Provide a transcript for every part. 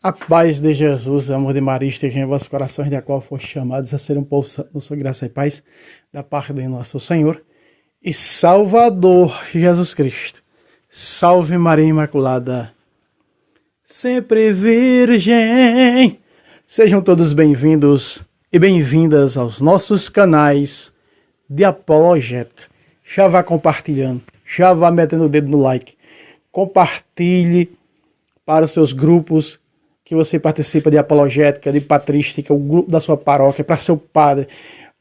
A paz de Jesus, o amor de Maria esteja em vossos corações, da qual foste chamados a ser um povo santo, sua graça e paz, da parte de nosso Senhor e Salvador Jesus Cristo. Salve Maria Imaculada, sempre Virgem. Sejam todos bem-vindos e bem-vindas aos nossos canais de apologética. Já vá compartilhando, já vá metendo o dedo no like, compartilhe para os seus grupos que você participa de apologética, de patrística, o grupo da sua paróquia, para seu padre.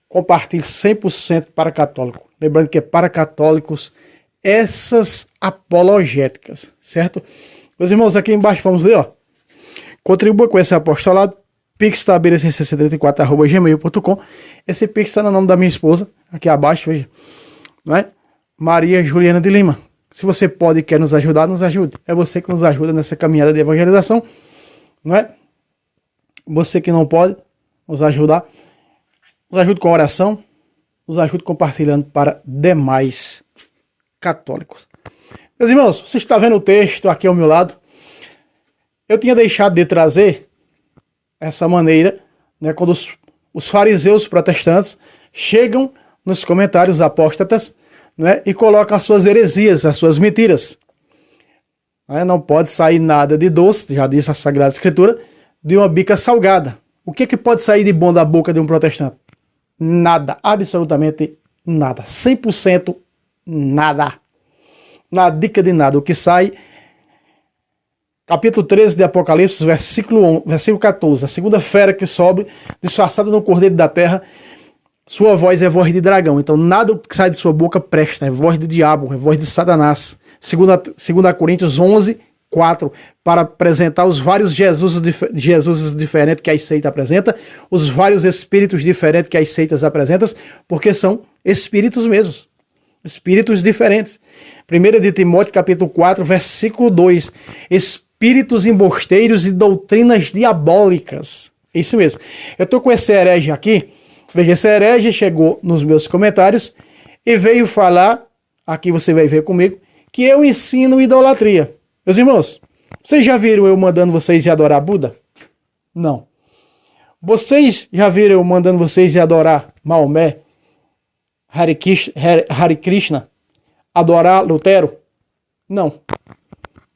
Compartilhe 100% para católico. Lembrando que é para católicos essas apologéticas, certo? Meus irmãos, aqui embaixo vamos ler, ó. Contribua com esse apostolado. Pix tabiracc74@gmail.com. Esse Pix está no nome da minha esposa, aqui abaixo, veja. Não é? Maria Juliana de Lima. Se você pode e quer nos ajudar, nos ajude. É você que nos ajuda nessa caminhada de evangelização. Não é? Você que não pode nos ajudar, nos ajude com a oração, nos ajude compartilhando para demais católicos. Meus irmãos, você está vendo o texto aqui ao meu lado? Eu tinha deixado de trazer essa maneira, né, quando os fariseus protestantes chegam nos comentários apóstatas, né, e colocam as suas heresias, as suas mentiras. Não pode sair nada de doce, já disse a Sagrada Escritura, de uma bica salgada. O que pode sair de bom da boca de um protestante? Nada, absolutamente nada. 100% nada. Nada, dica de nada. O que sai, capítulo 13 de Apocalipse, versículo 14. A segunda fera que sobe, disfarçada no cordeiro da terra, sua voz é voz de dragão. Então nada que sai de sua boca presta, é voz do diabo, é voz de Satanás. 2 Coríntios 11, 4, para apresentar os vários Jesus diferentes que a seita apresenta, os vários espíritos diferentes que as seitas apresentam, porque são espíritos mesmos, espíritos diferentes. 1 de Timóteo, capítulo 4, versículo 2, espíritos embosteiros e doutrinas diabólicas. Isso mesmo. Eu estou com esse herege aqui, veja, esse herege chegou nos meus comentários e veio falar, aqui você vai ver comigo, que eu ensino idolatria. Meus irmãos, vocês já viram eu mandando vocês ir adorar Buda? Não. Vocês já viram eu mandando vocês ir adorar Maomé, Hare Krishna, adorar Lutero? Não.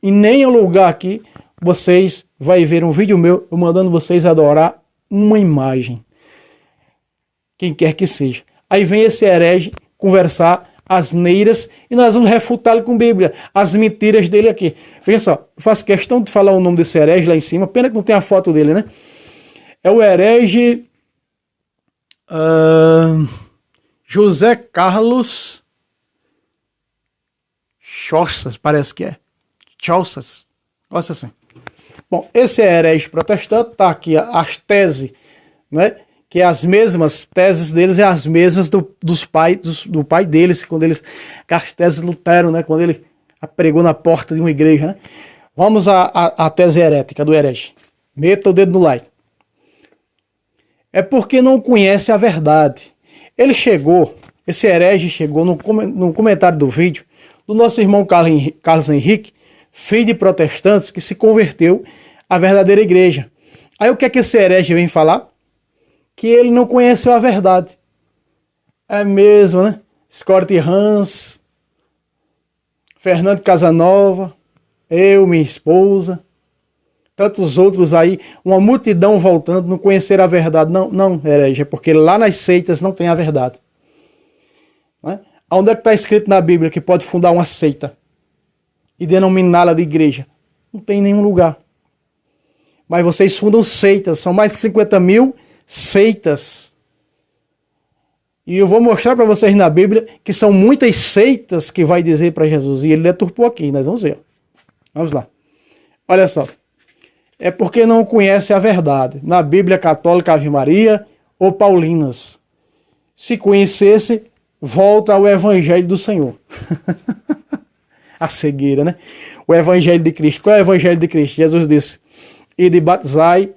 Em nenhum lugar aqui vocês vão ver um vídeo meu eu mandando vocês adorar uma imagem. Quem quer que seja. Aí vem esse herege conversar asneiras e nós vamos refutá-lo com Bíblia, as mentiras dele aqui. Veja só, eu faço questão de falar o nome desse herege lá em cima, pena que não tem a foto dele, né? É o herege José Carlos Chossas, parece que é. Chossas, gosta assim. Bom, esse herege protestante, tá aqui as teses, né? Que as mesmas teses deles é as mesmas do pai deles, quando eles, as teses de Lutero, né, quando ele pregou na porta de uma igreja, né? Vamos à tese herética do herege. Meta o dedo no like. É porque não conhece a verdade. Esse herege chegou no comentário do vídeo do nosso irmão Carlos Henrique, filho de protestantes que se converteu à verdadeira igreja. Aí o que é que esse herege vem falar? Que ele não conheceu a verdade. É mesmo, né? Scott Hans, Fernando Casanova, eu, minha esposa, tantos outros aí, uma multidão voltando, não conheceram a verdade. Não, herege, é porque lá nas seitas não tem a verdade. Não é? Onde é que está escrito na Bíblia que pode fundar uma seita e denominá-la de igreja? Não tem em nenhum lugar. Mas vocês fundam seitas, são mais de 50 mil seitas. E eu vou mostrar para vocês na Bíblia que são muitas seitas que vai dizer para Jesus. E ele deturpou aqui, nós vamos ver. Vamos lá. Olha só. É porque não conhece a verdade. Na Bíblia Católica Ave Maria ou Paulinas. Se conhecesse, volta ao Evangelho do Senhor. A cegueira, né? O Evangelho de Cristo. Qual é o Evangelho de Cristo? Jesus disse: e de batizai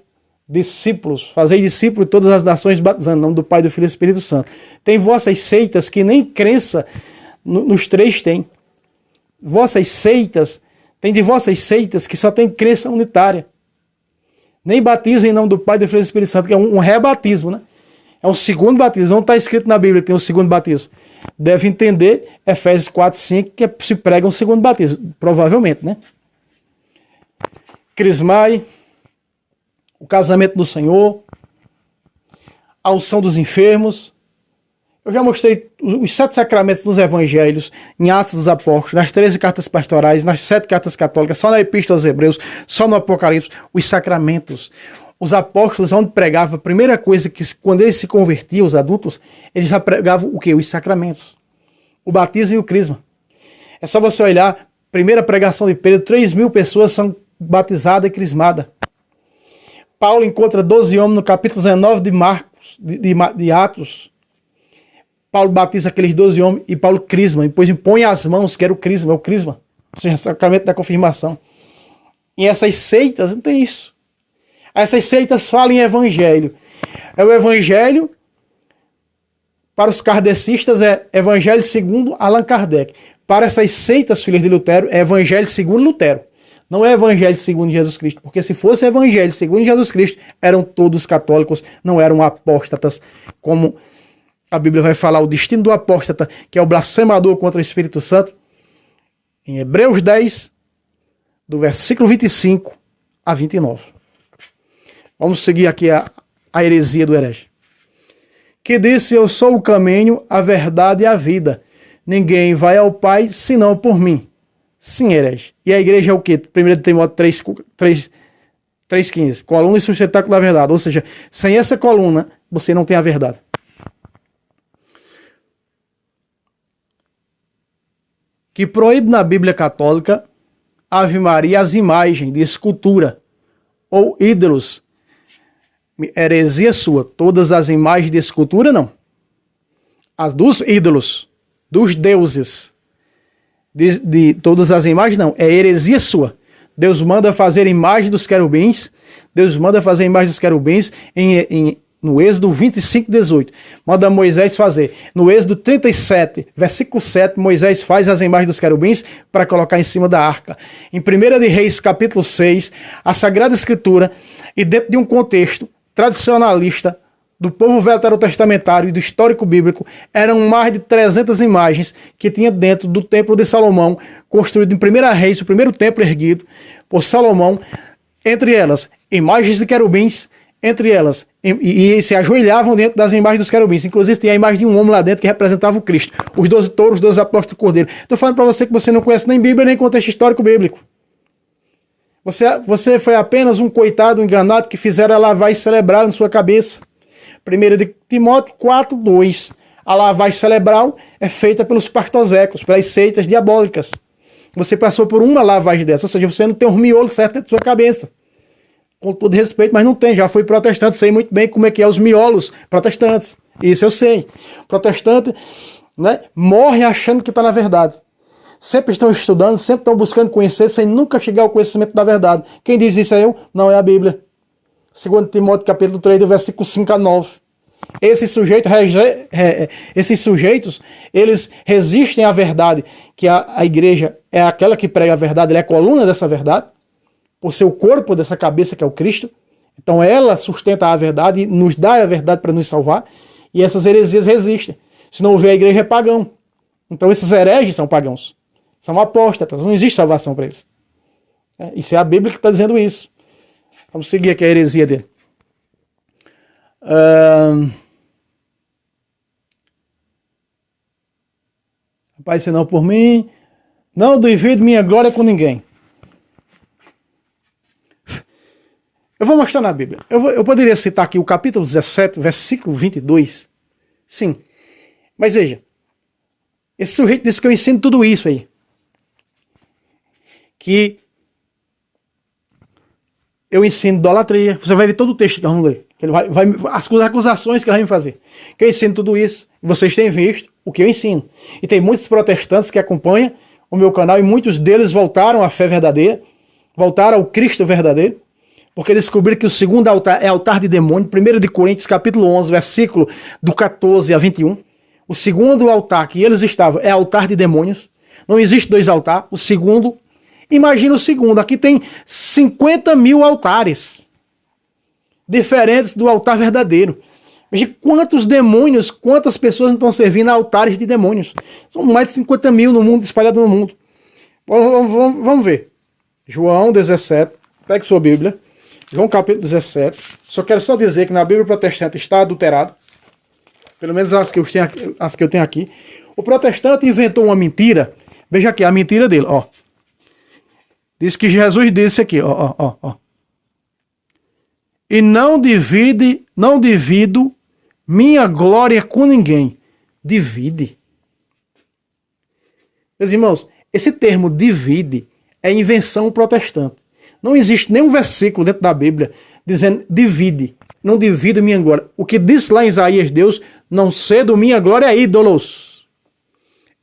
discípulos, fazei discípulos de todas as nações, batizando em nome do Pai, do Filho e do Espírito Santo. Tem vossas seitas que nem crença nos três tem. Vossas seitas, tem de vossas seitas que só tem crença unitária. Nem batiza em nome do Pai, do Filho e do Espírito Santo, que é um rebatismo, né? É um segundo batismo. Não está escrito na Bíblia que tem um segundo batismo. Deve entender Efésios 4, 5, que se prega um segundo batismo. Provavelmente, né? Crismai, o casamento do Senhor, a unção dos enfermos. Eu já mostrei os 7 sacramentos dos evangelhos, em Atos dos Apóstolos, nas 13 cartas pastorais, nas 7 cartas católicas, só na Epístola aos Hebreus, só no Apocalipse, os sacramentos. Os apóstolos, onde pregavam, a primeira coisa que, quando eles se convertiam, os adultos, eles já pregavam o quê? Os sacramentos. O batismo e o crisma. É só você olhar, primeira pregação de Pedro, 3.000 pessoas são batizadas e crismadas. Paulo encontra 12 homens no capítulo 19 de Marcos, de Atos. Paulo batiza aqueles 12 homens e Paulo crisma, e depois impõe as mãos, que era o crisma, ou seja, o sacramento da confirmação. E essas seitas não tem isso. Essas seitas falam em evangelho. É o evangelho, para os kardecistas, é evangelho segundo Allan Kardec. Para essas seitas, filhas de Lutero, é evangelho segundo Lutero. Não é evangelho segundo Jesus Cristo, porque se fosse evangelho segundo Jesus Cristo, eram todos católicos, não eram apóstatas, como a Bíblia vai falar o destino do apóstata, que é o blasfemador contra o Espírito Santo, em Hebreus 10, do versículo 25 a 29. Vamos seguir aqui a heresia do herege. Que disse: eu sou o caminho, a verdade e a vida. Ninguém vai ao Pai senão por mim. Sim, herege. E a igreja é o quê? 1 Timóteo 3,15. Coluna e sustentáculo da verdade. Ou seja, sem essa coluna, você não tem a verdade. Que proíbe na Bíblia Católica Ave Maria as imagens de escultura ou ídolos. Heresia sua. Todas as imagens de escultura, não. As dos ídolos, dos deuses, de todas as imagens, não. É heresia sua. Deus manda fazer imagem dos querubins. Deus manda fazer imagem dos querubins no Êxodo 25, 18. Manda Moisés fazer. No Êxodo 37, versículo 7, Moisés faz as imagens dos querubins para colocar em cima da arca. Em 1 de Reis, capítulo 6, a Sagrada Escritura, e dentro de um contexto tradicionalista do povo veterotestamentário e do histórico bíblico, eram mais de 300 imagens que tinha dentro do templo de Salomão, construído em 1 Reis, o primeiro templo erguido por Salomão. Entre elas, imagens de querubins, entre elas, e se ajoelhavam dentro das imagens dos querubins. Inclusive tinha a imagem de um homem lá dentro que representava o Cristo. Os 12 touros, os 12 apóstolos do Cordeiro. Estou falando para você que você não conhece nem Bíblia, nem contexto histórico bíblico. Você foi apenas um coitado enganado que fizeram a lavagem cerebral na sua cabeça. 1 de Timóteo 4, 2. A lavagem cerebral é feita pelos partosecos, pelas seitas diabólicas. Você passou por uma lavagem dessa, ou seja, você não tem um miolo certo dentro da sua cabeça. Com todo respeito, mas não tem. Já fui protestante, sei muito bem como é que é os miolos protestantes. Isso eu sei. Protestante, né, morre achando que está na verdade. Sempre estão estudando, sempre estão buscando conhecer, sem nunca chegar ao conhecimento da verdade. Quem diz isso é eu? Não, é a Bíblia. 2 Timóteo capítulo 3, do versículo 5 a 9. Esses sujeitos, eles resistem à verdade, que a igreja é aquela que prega a verdade, ela é a coluna dessa verdade, por ser o corpo dessa cabeça que é o Cristo. Então ela sustenta a verdade e nos dá a verdade para nos salvar, e essas heresias resistem. Se não houver a igreja, é pagão. Então esses hereges são pagãos, são apóstatas, não existe salvação para eles. Isso é a Bíblia que está dizendo isso. Vamos seguir aqui a heresia dele. Rapaz, senão por mim, não duvido minha glória com ninguém. Eu vou mostrar na Bíblia. Eu poderia citar aqui o capítulo 17, versículo 22. Sim. Mas veja. Esse sujeito disse que eu ensino tudo isso aí. Que eu ensino idolatria. Você vai ver todo o texto que nós vamos ler. Ele as acusações que ele vai me fazer. Que eu ensino tudo isso. Vocês têm visto o que eu ensino. E tem muitos protestantes que acompanham o meu canal e muitos deles voltaram à fé verdadeira. Voltaram ao Cristo verdadeiro. Porque descobriram que o segundo altar é altar de demônio. 1 de Coríntios, capítulo 11, versículo do 14 a 21. O segundo altar que eles estavam é altar de demônios. Não existe dois altares. O segundo, imagina o segundo. Aqui tem 50 mil altares. diferentes do altar verdadeiro. Veja quantos demônios, quantas pessoas não estão servindo a altares de demônios. São mais de 50 mil no mundo, espalhados no mundo. Vamos ver. João 17, pegue sua Bíblia. João capítulo 17. Só quero dizer que na Bíblia protestante está adulterado. Pelo menos as que eu tenho aqui. O protestante inventou uma mentira. Veja aqui a mentira dele, ó. Diz que Jesus disse aqui, ó. E não divido minha glória com ninguém. Divide. Meus irmãos, esse termo divide é invenção protestante. Não existe nenhum versículo dentro da Bíblia dizendo divide. Não divido minha glória. O que diz lá em Isaías, Deus, não cedo minha glória a ídolos.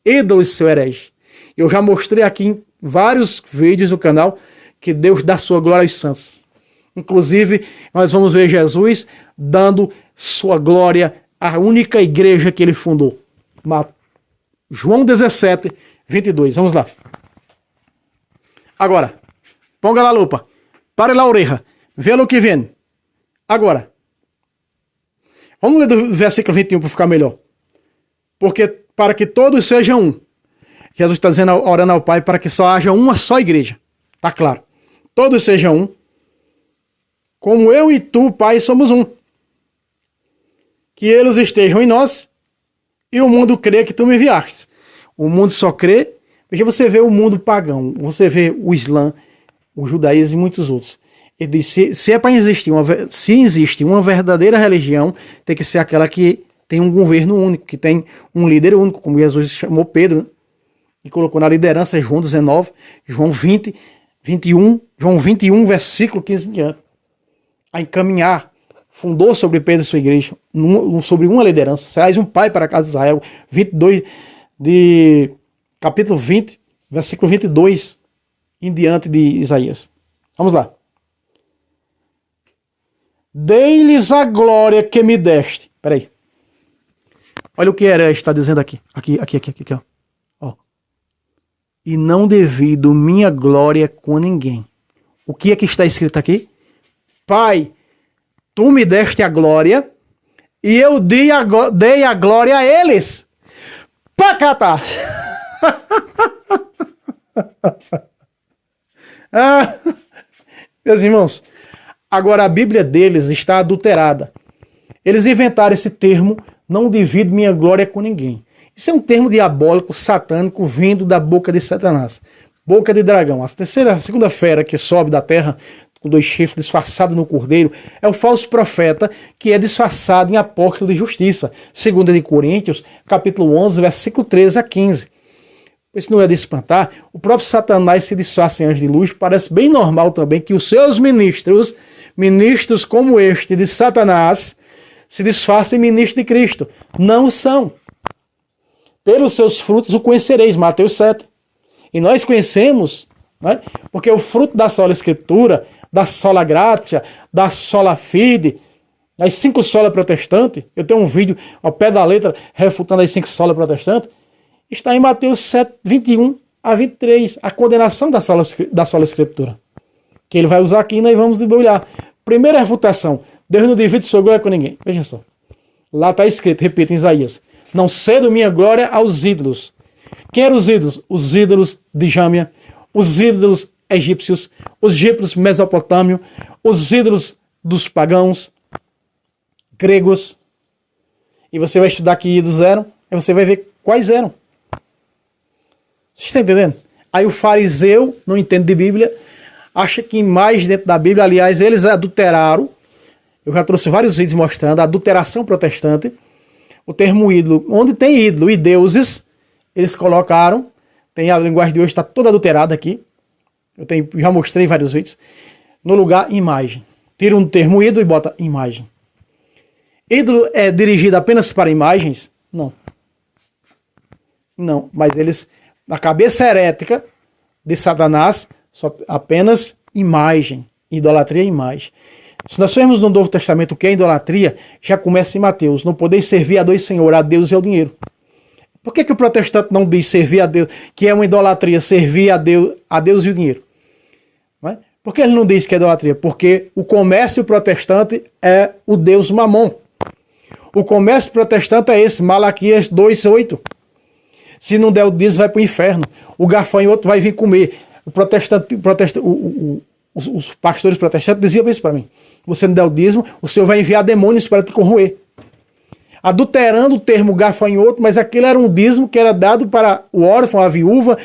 Ídolos, seu herege. Eu já mostrei aqui em vários vídeos no canal que Deus dá sua glória aos santos. Inclusive, nós vamos ver Jesus dando sua glória à única igreja que ele fundou. João 17, 22. Vamos lá. Agora, ponga lá a lupa. Pare lá a orelha. Vê o que vem. Agora. Vamos ler do versículo 21 para ficar melhor. Porque para que todos sejam um. Jesus está dizendo, orando ao Pai, para que só haja uma só igreja. Está claro. Todos sejam um. Como eu e tu, Pai, somos um. Que eles estejam em nós e o mundo crê que tu me enviaste. O mundo só crê, porque você vê o mundo pagão, você vê o Islã, o judaísmo e muitos outros. Ele diz, se é para existir se existe uma verdadeira religião, tem que ser aquela que tem um governo único, que tem um líder único, como Jesus chamou Pedro, né? E colocou na liderança João 19, João 20, 21, João 21, versículo 15 em diante. A encaminhar, fundou sobre Pedro e sua igreja, sobre uma liderança. Serás um pai para a casa de Israel. 22, de capítulo 20, versículo 22 em diante de Isaías. Vamos lá. Dei-lhes a glória que me deste. Peraí. Olha o que Herege está dizendo aqui. Aqui, ó. E não divido minha glória com ninguém. O que é que está escrito aqui? Pai, tu me deste a glória e eu dei a glória a eles. Pacata! Meus irmãos, agora a Bíblia deles está adulterada. Eles inventaram esse termo, não divido minha glória com ninguém. Isso é um termo diabólico, satânico, vindo da boca de Satanás. Boca de dragão. A segunda fera que sobe da terra, com 2 chifres, disfarçado no cordeiro, é o falso profeta que é disfarçado em apóstolo de justiça. 2 de Coríntios, capítulo 11, versículo 13 a 15. Isso não é de espantar. O próprio Satanás se disfarça em anjo de luz. Parece bem normal também que os seus ministros como este de Satanás, se disfarcem em ministros de Cristo. Não são. Pelos seus frutos o conhecereis, Mateus 7. E nós conhecemos, né? Porque o fruto da sola escritura, da sola gratia, da sola fide, das 5 solas protestantes, eu tenho um vídeo ao pé da letra refutando as 5 solas protestantes, está em Mateus 7, 21 a 23, a condenação da sola escritura. Que ele vai usar aqui e nós vamos debulhar. Primeira refutação, Deus não divide sua glória com ninguém. Veja só. Lá está escrito, repito, em Isaías. Não cedo minha glória aos ídolos. Quem eram os ídolos? Os ídolos de Jâmia, os ídolos egípcios, os ídolos mesopotâmios, os ídolos dos pagãos, gregos. E você vai estudar que ídolos eram, e você vai ver quais eram. Você está entendendo? Aí o fariseu, não entende de Bíblia, acha que mais dentro da Bíblia, aliás, eles adulteraram. Eu já trouxe vários vídeos mostrando a adulteração protestante. O termo ídolo, onde tem ídolo e deuses, eles colocaram, tem a linguagem de hoje, está toda adulterada aqui, já mostrei vários vídeos, no lugar imagem. Tira um termo ídolo e bota imagem. Ídolo é dirigido apenas para imagens? Não. Não, mas eles, na cabeça herética de Satanás, só apenas imagem, idolatria é imagem. Se nós formos no Novo Testamento o que é idolatria, já começa em Mateus. Não podeis servir a 2 senhores, a Deus e ao dinheiro. Por que o protestante não diz servir a Deus, que é uma idolatria, servir a Deus e o dinheiro? Não é? Por que ele não diz que é idolatria? Porque o comércio protestante é o Deus Mamon. O comércio protestante é esse, Malaquias 2:8. Se não der o dízimo, vai para o inferno. O gafanhoto vai vir comer. Os pastores protestantes diziam isso para mim. Você não der o dízimo, o Senhor vai enviar demônios para te corroer. Adulterando o termo gafanhoto, mas aquele era um dízimo que era dado para o órfão, a viúva,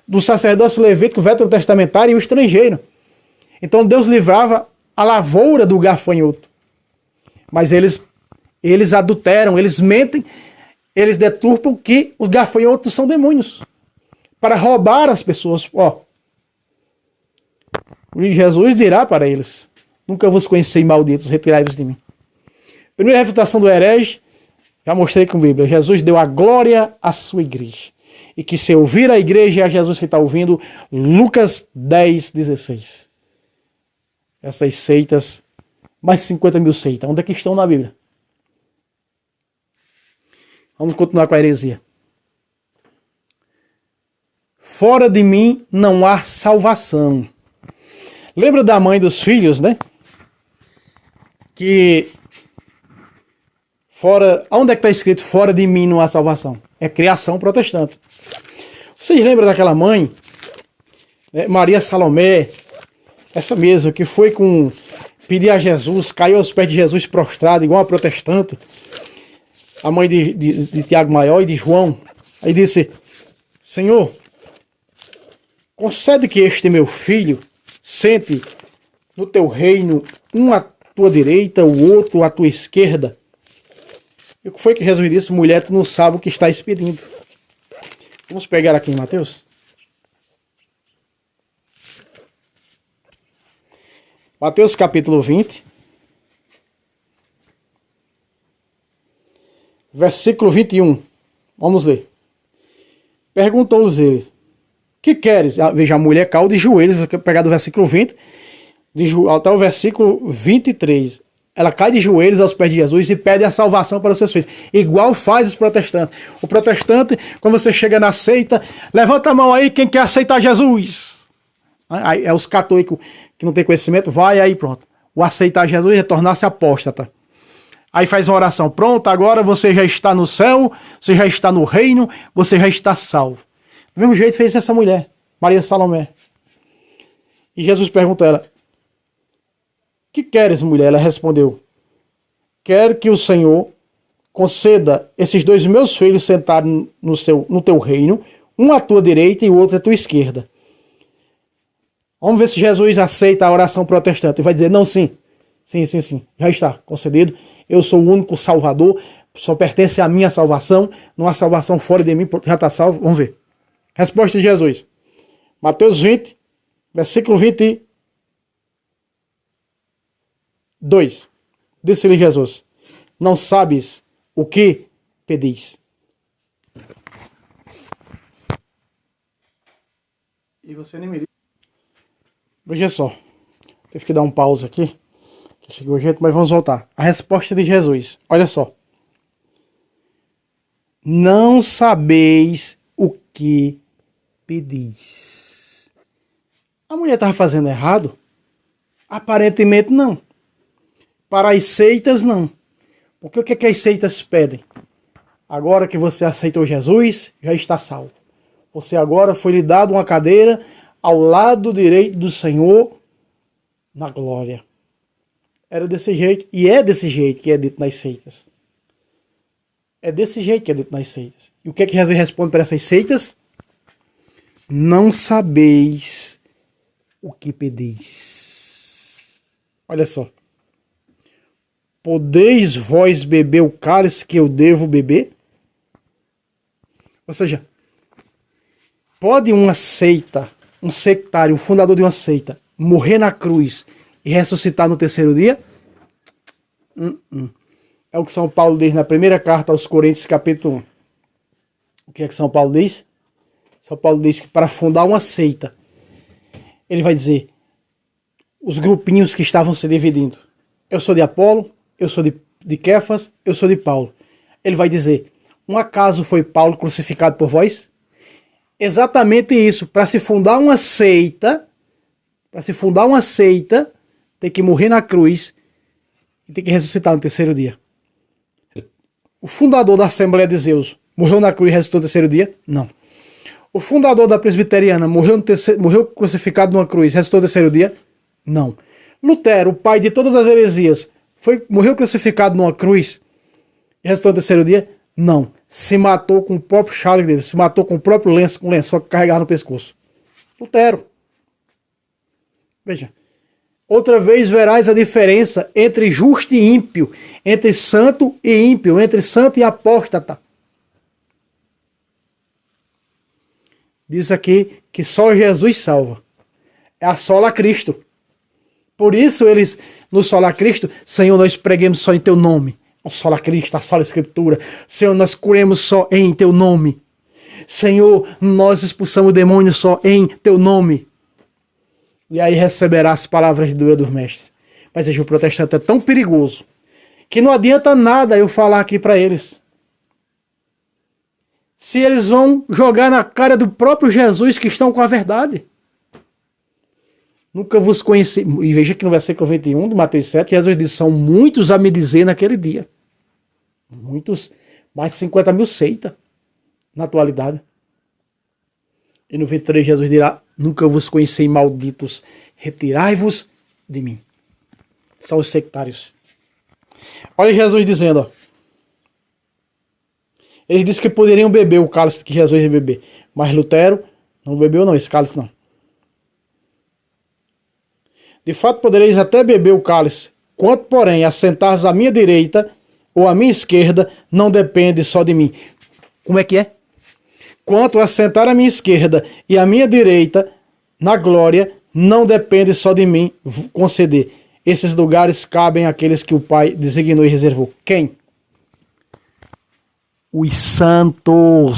do sacerdócio levítico veterotestamentário e o estrangeiro. Então Deus livrava a lavoura do gafanhoto. Mas eles adulteram, eles mentem, eles deturpam que os gafanhotos são demônios. Para roubar as pessoas. Jesus dirá para eles: nunca vos conheci, malditos, retirai-vos de mim. Primeira refutação do herege, já mostrei com a Bíblia. Jesus deu a glória à sua igreja. E que se ouvir a igreja e a Jesus que está ouvindo, Lucas 10:16. Essas seitas, mais de 50 mil seitas, onde é que estão na Bíblia? Vamos continuar com a heresia. Fora de mim não há salvação. Lembra da mãe dos filhos, né? Que onde é que está escrito fora de mim não há salvação? É criação protestante. Vocês lembram daquela mãe, né, Maria Salomé, essa mesma, que foi pedir a Jesus, caiu aos pés de Jesus prostrado, igual a protestante, a mãe de Tiago Maior e de João. Aí disse: Senhor, concede que este meu filho sente no teu reino, um à tua direita, o outro à tua esquerda. E o que foi que Jesus disse? Mulher, tu não sabe o que estás pedindo. Vamos pegar aqui em Mateus. Mateus capítulo 20. Versículo 21. Vamos ler. Perguntou-lhes ele: que queres? Veja, a mulher caiu de joelhos. Vou pegar do versículo 20 até o versículo 23. Ela cai de joelhos aos pés de Jesus e pede a salvação para os seus filhos. Igual faz os protestantes. O protestante, quando você chega na seita, levanta a mão aí quem quer aceitar Jesus. Aí é os católicos que não tem conhecimento, vai aí pronto. O aceitar Jesus é tornar-se apóstata. Aí faz uma oração: pronto, agora você já está no céu, você já está no reino, você já está salvo. Do mesmo jeito fez essa mulher, Maria Salomé. E Jesus pergunta a ela: que queres, mulher? Ela respondeu: quero que o Senhor conceda esses dois meus filhos sentarem no teu reino, um à tua direita e o outro à tua esquerda. Vamos ver se Jesus aceita a oração protestante. Ele vai dizer: não, sim. Sim, já está concedido. Eu sou o único salvador, só pertence à minha salvação, não há salvação fora de mim, já está salvo. Vamos ver. Resposta de Jesus. Mateus 20, versículo 22. Disse-lhe Jesus: não sabes o que pedis. E você nem me diz. Veja só. Teve que dar um pause aqui. Que chegou o jeito, mas vamos voltar. A resposta de Jesus. Olha só. Não sabeis o que pedis. A mulher estava fazendo errado? Aparentemente não. Para as seitas, não. Porque o que as seitas pedem? Agora que você aceitou Jesus, já está salvo. Você agora foi lhe dado uma cadeira ao lado direito do Senhor na glória. Era desse jeito, e é desse jeito que é dito nas seitas. É desse jeito que é dito nas seitas. E o que é que Jesus responde para essas seitas? Não sabeis o que pedis. Olha só. Podeis vós beber o cálice que eu devo beber? Ou seja, pode uma seita, um sectário, um fundador de uma seita, morrer na cruz e ressuscitar no terceiro dia? É o que São Paulo diz na primeira carta aos Coríntios, capítulo 1. O que é que São Paulo diz? São Paulo diz que para fundar uma seita, ele vai dizer, os grupinhos que estavam se dividindo. Eu sou de Apolo, eu sou de Kéfas, eu sou de Paulo. Ele vai dizer, um acaso foi Paulo crucificado por vós? Exatamente isso, para se fundar uma seita, Para se fundar uma seita, tem que morrer na cruz e tem que ressuscitar no terceiro dia. O fundador da Assembleia de Zeus morreu na cruz e ressuscitou no terceiro dia? Não. O fundador da Presbiteriana morreu crucificado numa cruz e ressuscitou no terceiro dia? Não. Lutero, o pai de todas as heresias, morreu crucificado numa cruz e ressuscitou no terceiro dia? Não. Se matou com o próprio chale dele, se matou com o próprio lenço, com o lençol que carregava no pescoço. Lutero. Veja. Outra vez verás a diferença entre justo e ímpio, entre santo e ímpio, entre santo e apóstata. Diz aqui que só Jesus salva. É a sola Cristo. Por isso eles, no sola Cristo, Senhor, nós preguemos só em teu nome. O sola Cristo, a sola Escritura. Senhor, nós curemos só em teu nome. Senhor, nós expulsamos demônios só em teu nome. E aí receberá as palavras de dura dos mestres. Mas veja, o protestante é tão perigoso que não adianta nada eu falar aqui para eles. Se eles vão jogar na cara do próprio Jesus que estão com a verdade. Nunca vos conheci. E veja que no versículo 21 de Mateus 7, Jesus disse, são muitos a me dizer naquele dia. Muitos, mais de 50 mil seitas na atualidade. E no 23 Jesus dirá, nunca vos conheci, malditos, retirai-vos de mim. São os sectários. Olha Jesus dizendo, ó. Eles disseram que poderiam beber o cálice que Jesus ia beber. Mas Lutero não bebeu não, esse cálice não. De fato podereis até beber o cálice, quanto porém assentar-vos à minha direita ou à minha esquerda, não depende só de mim. Como é que é? Quanto a sentar à minha esquerda e à minha direita, na glória, não depende só de mim conceder. Esses lugares cabem àqueles que o Pai designou e reservou. Quem? Os santos.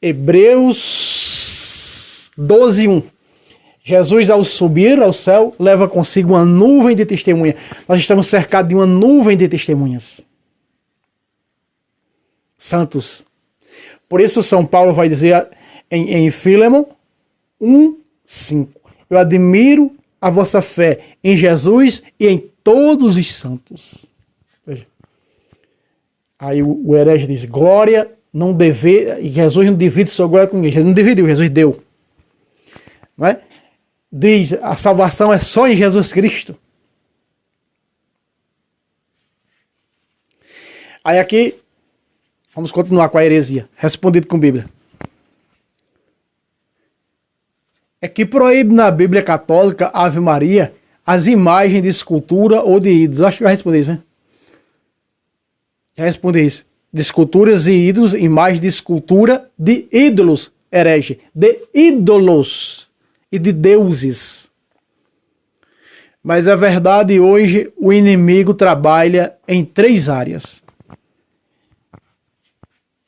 Hebreus 12:1. Jesus, ao subir ao céu, leva consigo uma nuvem de testemunha. Nós estamos cercados de uma nuvem de testemunhas. Santos. Por isso São Paulo vai dizer em Filemon 1:5. Eu admiro a vossa fé em Jesus e em todos os santos. Veja. Aí o herege diz, glória não deve, e Jesus não divide sua glória com ninguém. Jesus não dividiu, Jesus deu. Não é? Diz, a salvação é só em Jesus Cristo. Aí aqui, vamos continuar com a heresia, respondido com Bíblia. É que proíbe na Bíblia Católica, Ave Maria, as imagens de escultura ou de ídolos. Eu acho que eu já respondi isso, né? Já respondi isso. De esculturas e ídolos, imagens de escultura de ídolos, herege. De ídolos e de deuses. Mas é verdade, hoje o inimigo trabalha em 3 áreas.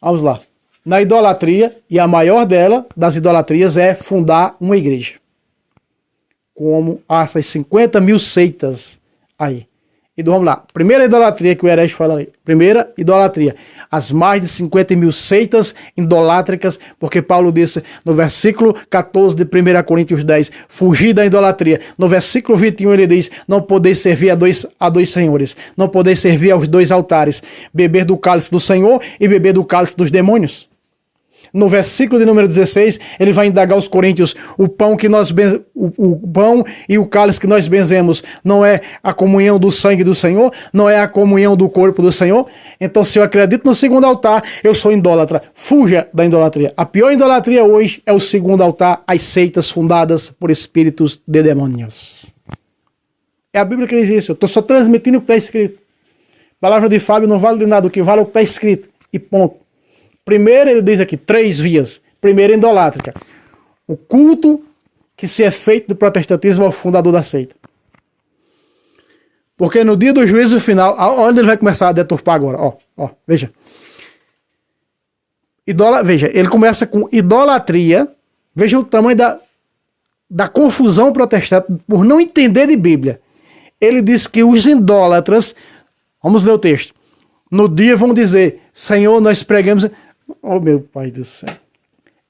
Vamos lá. Na idolatria, e a maior das idolatrias é fundar uma igreja. Como essas 50 mil seitas aí. Então vamos lá. Primeira idolatria que o herege fala aí. Primeira idolatria. As mais de 50 mil seitas idolátricas, porque Paulo disse no versículo 14 de 1 Coríntios 10, fugir da idolatria. No versículo 21 ele diz, não podeis servir a dois senhores. Não podeis servir aos 2 altares. Beber do cálice do Senhor e beber do cálice dos demônios. No versículo de número 16, ele vai indagar aos coríntios, o pão e o cálice que nós benzemos não é a comunhão do sangue do Senhor, não é a comunhão do corpo do Senhor. Então, se eu acredito no segundo altar, eu sou idólatra. Fuja da idolatria. A pior idolatria hoje é o segundo altar, as seitas fundadas por espíritos de demônios. É a Bíblia que diz isso. Eu estou só transmitindo o que está escrito. A palavra de Fábio não vale de nada, o que vale é o que está escrito. E ponto. Primeiro, ele diz aqui, 3 vias. Primeira, idolátrica. O culto que se é feito do protestantismo ao fundador da seita. Porque no dia do juízo final, onde ele vai começar a deturpar agora? Veja. Veja, ele começa com idolatria. Veja o tamanho da confusão protestante por não entender de Bíblia. Ele diz que os idólatras, vamos ler o texto, no dia vão dizer, Senhor, nós pregamos... Oh, meu Pai do céu.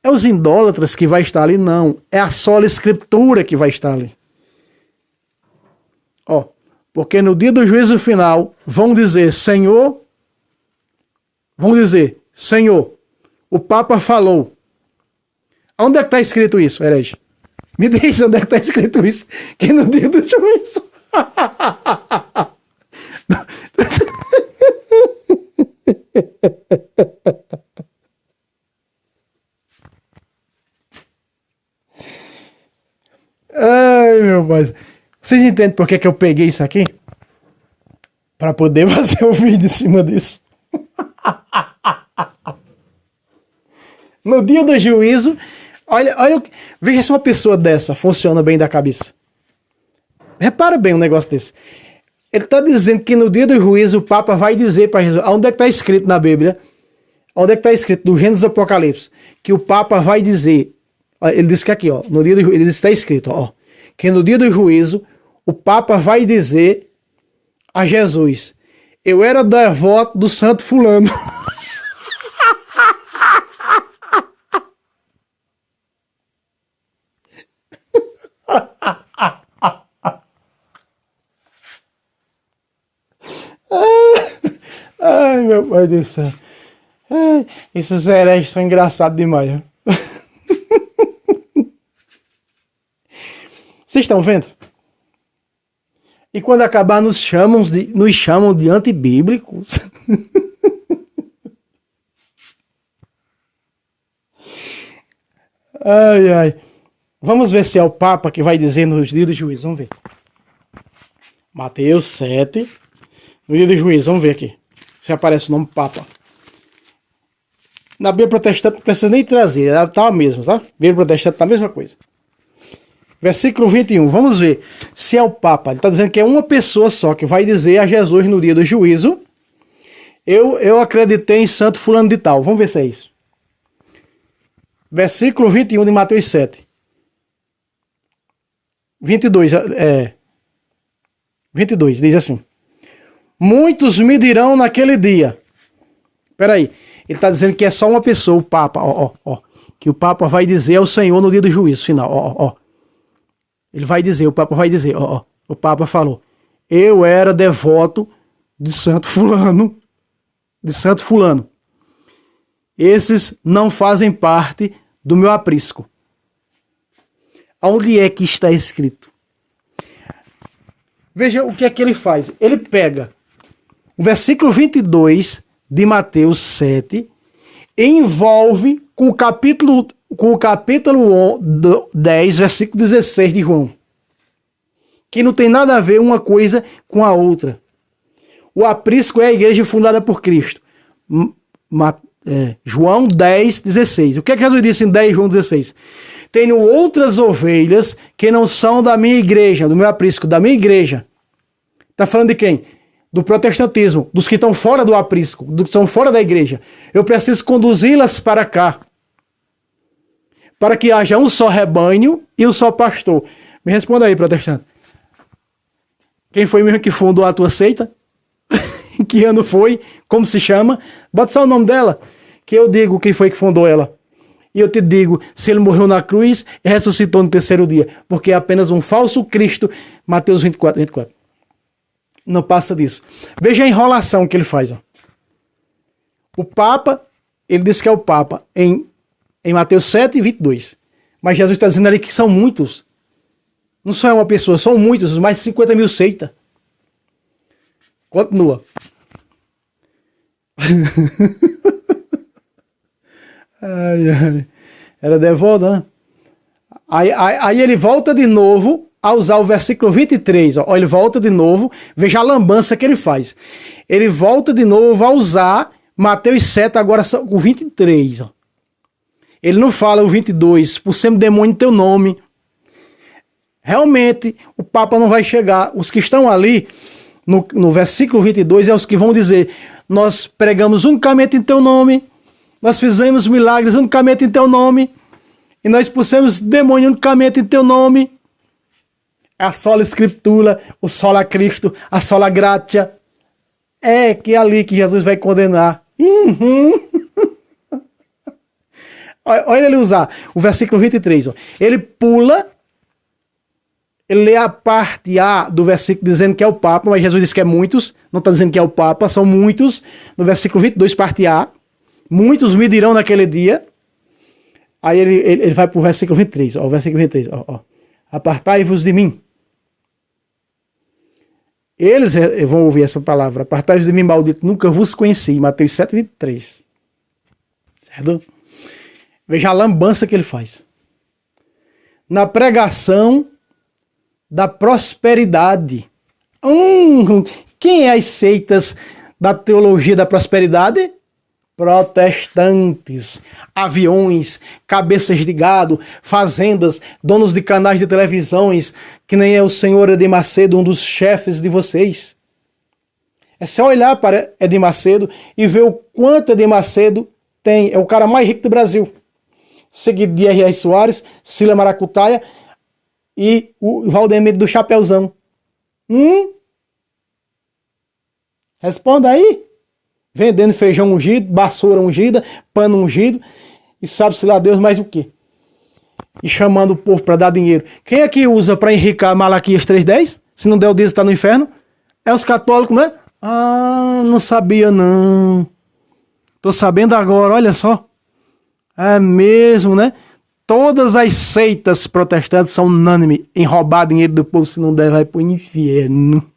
É os idólatras que vai estar ali? Não. É a sola escritura que vai estar ali. Ó, porque no dia do juízo final vão dizer, Senhor, o Papa falou. Onde é que está escrito isso, herege? Me diz onde é que está escrito isso, que no dia do juízo. Ai, meu pai. Vocês entendem por que eu peguei isso aqui? Para poder fazer um vídeo em cima disso. No dia do juízo, olha, veja se uma pessoa dessa funciona bem da cabeça. Repara bem um negócio desse. Ele está dizendo que no dia do juízo o Papa vai dizer para Jesus, onde é que está escrito na Bíblia, onde é que está escrito do Gênesis Apocalipse, que o Papa vai dizer, ele diz que aqui, ó, no dia do juízo, está escrito, ó, que no dia do juízo o Papa vai dizer a Jesus, eu era devoto do santo fulano. Ai, meu pai do céu. Ai, esses hereges são engraçados demais. Viu? Vocês estão vendo? E quando acabar nos chamam de antibíblicos. Ai, ai. Vamos ver se é o Papa que vai dizer no dia do juízo. Vamos ver. Mateus 7. No dia do juízo, vamos ver aqui. Se aparece o nome Papa. Na Bíblia Protestante não precisa nem trazer. Ela tá a mesma, tá? Bíblia Protestante tá a mesma coisa. Versículo 21. Vamos ver se é o Papa. Ele está dizendo que é uma pessoa só que vai dizer a Jesus no dia do juízo. Eu acreditei em santo fulano de tal. Vamos ver se é isso. Versículo 21 de Mateus 7. 22 diz assim. Muitos me dirão naquele dia. Espera aí. Ele está dizendo que é só uma pessoa, o Papa. Que o Papa vai dizer ao Senhor no dia do juízo final. Ele vai dizer, o Papa vai dizer. O Papa falou. Eu era devoto de santo fulano. De santo fulano. Esses não fazem parte do meu aprisco. Onde é que está escrito? Veja o que é que ele faz. Ele pega o versículo 22 de Mateus 7, envolve com o capítulo 10, versículo 16 de João. Que não tem nada a ver uma coisa com a outra. O aprisco é a igreja fundada por Cristo. João 10, 16. O que é que Jesus disse em 10, João 16? Tenho outras ovelhas que não são da minha igreja, do meu aprisco, da minha igreja. Está falando de quem? Do protestantismo, dos que estão fora do aprisco, dos que estão fora da igreja. Eu preciso conduzi-las para cá. Para que haja um só rebanho e um só pastor. Me responda aí, protestante. Quem foi mesmo que fundou a tua seita? Em que ano foi? Como se chama? Bota só o nome dela, que eu digo quem foi que fundou ela. E eu te digo, se ele morreu na cruz e ressuscitou no terceiro dia, porque é apenas um falso Cristo. Mateus 24. Não passa disso. Veja a enrolação que ele faz. O Papa, ele diz que é o Papa em Mateus 7, 22. Mas Jesus está dizendo ali que são muitos. Não só é uma pessoa, são muitos, mais de 50 mil seitas. Continua. Era devoto, né? Aí ele volta de novo a usar o versículo 23. Ele volta de novo, veja a lambança que ele faz. Ele volta de novo a usar Mateus 7, agora o 23. Ele não fala o 22, por ser demônio teu nome. Realmente, o Papa não vai chegar. Os que estão ali, no versículo 22, é os que vão dizer, nós pregamos unicamente em teu nome, nós fizemos milagres unicamente em teu nome, e nós expulsamos demônio unicamente em teu nome. É a sola escritura, o sola Cristo, a sola gratia. Que é ali que Jesus vai condenar. Olha ele usar o versículo 23. Ó. Ele pula, ele lê a parte A do versículo dizendo que é o Papa, mas Jesus disse que é muitos, não está dizendo que é o Papa, são muitos. No versículo 22, parte A, muitos me dirão naquele dia. Aí ele vai para o versículo 23. Ó, o versículo 23. Ó. Apartai-vos de mim. Eles vão ouvir essa palavra. Apartai-vos de mim, maldito, nunca vos conheci. Mateus 7, 23. Certo? Veja a lambança que ele faz. Na pregação da prosperidade. Quem é as seitas da teologia da prosperidade? Protestantes, aviões, cabeças de gado, fazendas, donos de canais de televisões, que nem é o senhor Edir Macedo, um dos chefes de vocês. É só olhar para Edir Macedo e ver o quanto Edir Macedo tem. É o cara mais rico do Brasil. Seguido de R.R. Soares, Cila Maracutaia e o Valdemiro do Chapeuzão. Responda aí. Vendendo feijão ungido, vassoura ungida, pano ungido, e sabe-se lá Deus mais o quê? E chamando o povo para dar dinheiro. Quem é que usa para enricar Malaquias 3,10? Se não der o dízimo, está no inferno? É os católicos, né? Não sabia não. Tô sabendo agora, olha só. É mesmo, né? Todas as seitas protestantes são unânimes em roubar dinheiro do povo, se não der, vai pro inferno.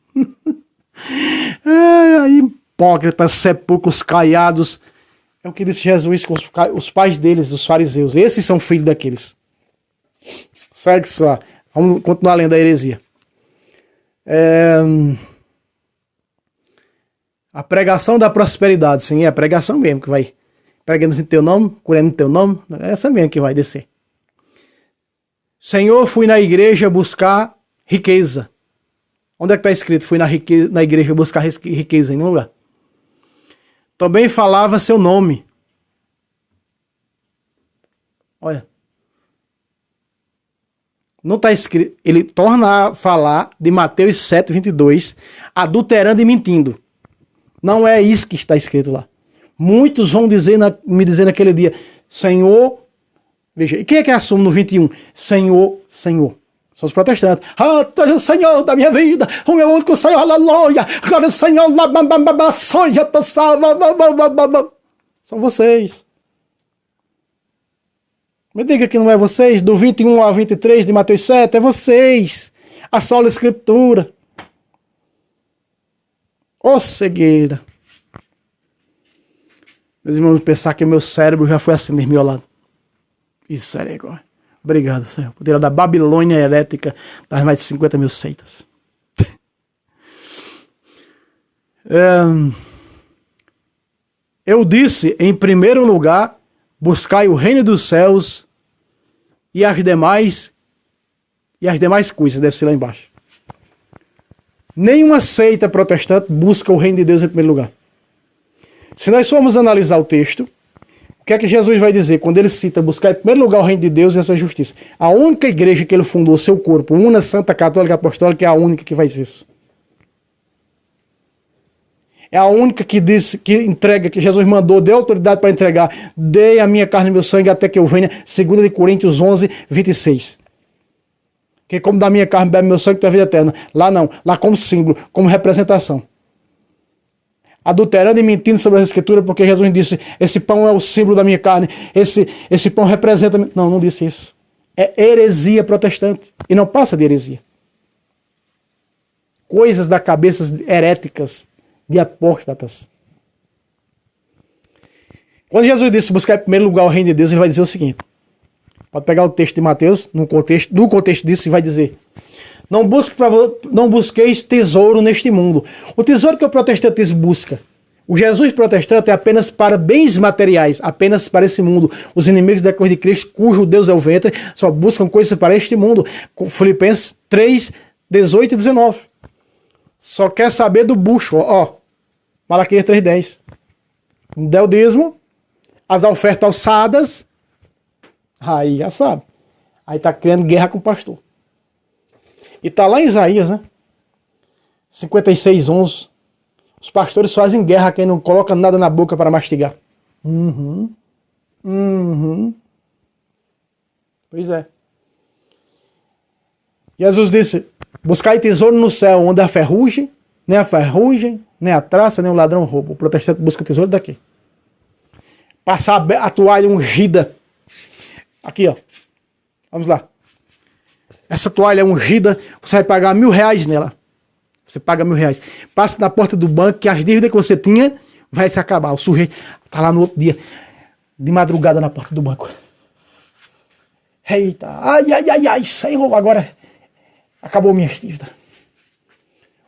Hipócritas, sepulcros caiados. É o que disse Jesus com os pais deles, os fariseus. Esses são filhos daqueles. Segue só. Vamos continuar lendo a heresia. A pregação da prosperidade. Sim, é a pregação mesmo que vai. Pregamos em teu nome, curemos em teu nome. É essa mesmo que vai descer. Senhor, fui na igreja buscar riqueza. Onde é que está escrito? Fui na igreja buscar riqueza em nenhum lugar. Também falava seu nome. Olha. Não está escrito. Ele torna a falar de Mateus 7, 22, adulterando e mentindo. Não é isso que está escrito lá. Muitos vão me dizer naquele dia, Senhor, veja, e quem é que assume no 21? Senhor, Senhor. São os protestantes. Tu és o Senhor da minha vida, o meu único Senhor, aleluia. Agora o Senhor, são vocês. Me diga que não é vocês, do 21 ao 23 de Mateus 7, é vocês. A sola escritura. Ô cegueira. Meus irmãos, pensar que o meu cérebro já foi assim desmiolado. Isso é igual. Obrigado, Senhor, por tirar da Babilônia herética das mais de 50 mil seitas. Eu disse, em primeiro lugar, buscai o reino dos céus e as demais coisas, deve ser lá embaixo. Nenhuma seita protestante busca o reino de Deus em primeiro lugar. Se nós formos analisar o texto, o que é que Jesus vai dizer quando ele cita buscar em primeiro lugar o reino de Deus e a sua justiça? A única igreja que ele fundou, seu corpo, una, santa, católica, apostólica, é a única que faz isso. É a única que diz, que entrega, que Jesus mandou, deu autoridade para entregar. Dei a minha carne e meu sangue até que eu venha. 2 Coríntios 11, 26. Que como da minha carne bebe meu sangue, tem a vida eterna. Lá não. Lá como símbolo, como representação. Adulterando e mentindo sobre as escrituras, porque Jesus disse, esse pão é o símbolo da minha carne, esse pão representa... Não disse isso. É heresia protestante. E não passa de heresia. Coisas da cabeça heréticas, de apóstatas. Quando Jesus disse buscar em primeiro lugar o reino de Deus, ele vai dizer o seguinte. Pode pegar o texto de Mateus, no contexto disso, e vai dizer... Não busqueis tesouro neste mundo. O tesouro que o protestantismo busca. O Jesus protestante é apenas para bens materiais, apenas para esse mundo. Os inimigos da cruz de Cristo, cujo Deus é o ventre, só buscam coisas para este mundo. Filipenses 3, 18 e 19. Só quer saber do bucho. Malaquias 3, 10. Der o dízimo, as ofertas alçadas. Aí já sabe. Aí está criando guerra com o pastor. E está lá em Isaías, né? 56, 11. Os pastores fazem guerra a quem não coloca nada na boca para mastigar. Pois é. Jesus disse, buscai tesouro no céu, onde a ferrugem, nem a traça, nem o ladrão rouba. O protestante busca tesouro daqui. Passar a toalha ungida. Aqui, ó. Vamos lá. Essa toalha ungida, você vai pagar R$1.000 nela. Você paga R$1.000. Passa na porta do banco, que as dívidas que você tinha vai se acabar. O sujeito tá lá no outro dia, de madrugada na porta do banco. Eita, ai, Senhor, agora acabou minha dívida.